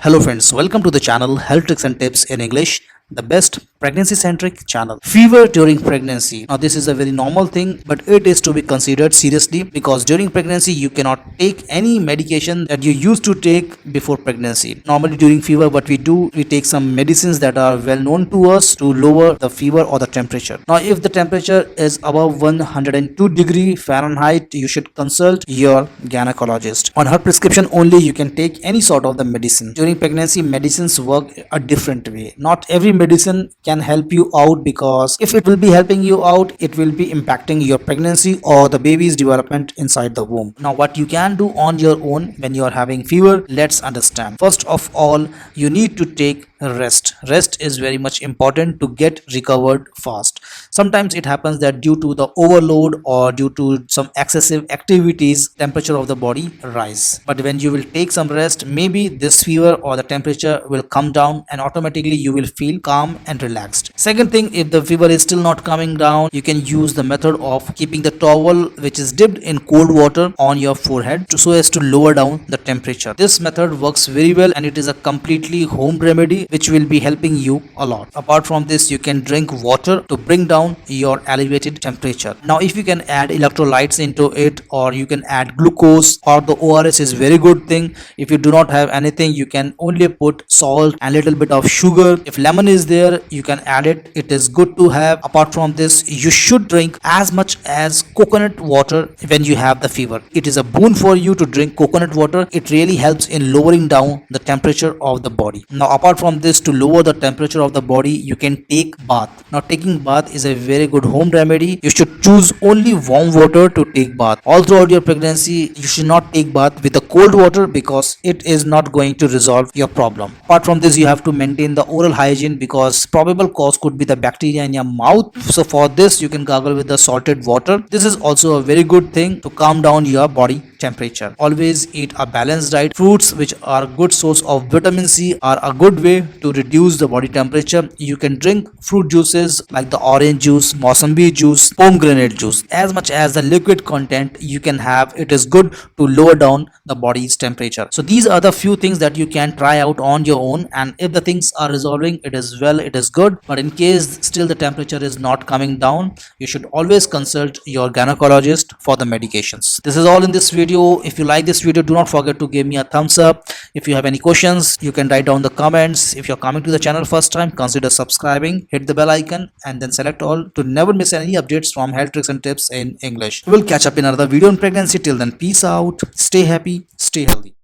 Hello friends, welcome to the channel Health Tricks and Tips in English, the best pregnancy centric channel. Fever during pregnancy. Now this is a very normal thing, but it is to be considered seriously because during pregnancy you cannot take any medication that you used to take before pregnancy. Normally during fever what we do, we take some medicines that are well known to us to lower the fever or the temperature. Now if the temperature is above 102 degree Fahrenheit, you should consult your gynecologist. On her prescription only you can take any sort of the medicine. During pregnancy medicines work a different way. Not every medicine can help you out, because if it will be helping you out, it will be impacting your pregnancy or the baby's development inside the womb. Now what you can do on your own when you are having fever, let's understand. First of all, you need to take rest is very much important to get recovered fast. Sometimes it happens that due to the overload or due to some excessive activities, temperature of the body rise, but when you will take some rest, maybe this fever or the temperature will come down and automatically you will feel calm and relaxed. Second thing, if the fever is still not coming down, you can use the method of keeping the towel which is dipped in cold water on your forehead so as to lower down the temperature. This method works very well and it is a completely home remedy which will be helping you a lot. Apart from this, you can drink water to bring down your elevated temperature. Now if you can add electrolytes into it, or you can add glucose, or the ORS is very good thing. If you do not have anything, you can only put salt and little bit of sugar. If lemon is there, you can add it. It is good to have. Apart from this, you should drink as much as coconut water when you have the fever. It is a boon for you to drink coconut water. It really helps in lowering down the temperature of the body. Now apart from this, to lower the temperature of the body, you can take bath. Now taking bath is a very good home remedy. You should choose only warm water to take bath. All throughout your pregnancy, you should not take bath with the cold water because it is not going to resolve your problem. Apart from this, you have to maintain the oral hygiene because probable cause could be the bacteria in your mouth. So for this, you can gargle with the salted water. This is also a very good thing to calm down your body temperature. Always eat a balanced diet. Fruits, which are a good source of vitamin C, are a good way to reduce the body temperature. You can drink fruit juices like the orange juice, Mossambi juice, pomegranate juice. As much as the liquid content you can have, it is good to lower down the body's temperature. So these are the few things that you can try out on your own, and if the things are resolving, it is well, it is good. But in case still the temperature is not coming down, you should always consult your gynecologist for the medications. This is all in this video. If you like this video, do not forget to give me a thumbs up. If you have any questions, you can write down the comments. If you're coming to the channel first time, consider subscribing, hit the bell icon and then select all to never miss any updates from Health Tricks and Tips in English. We'll catch up in another video on pregnancy. Till then, peace out, stay happy, stay healthy.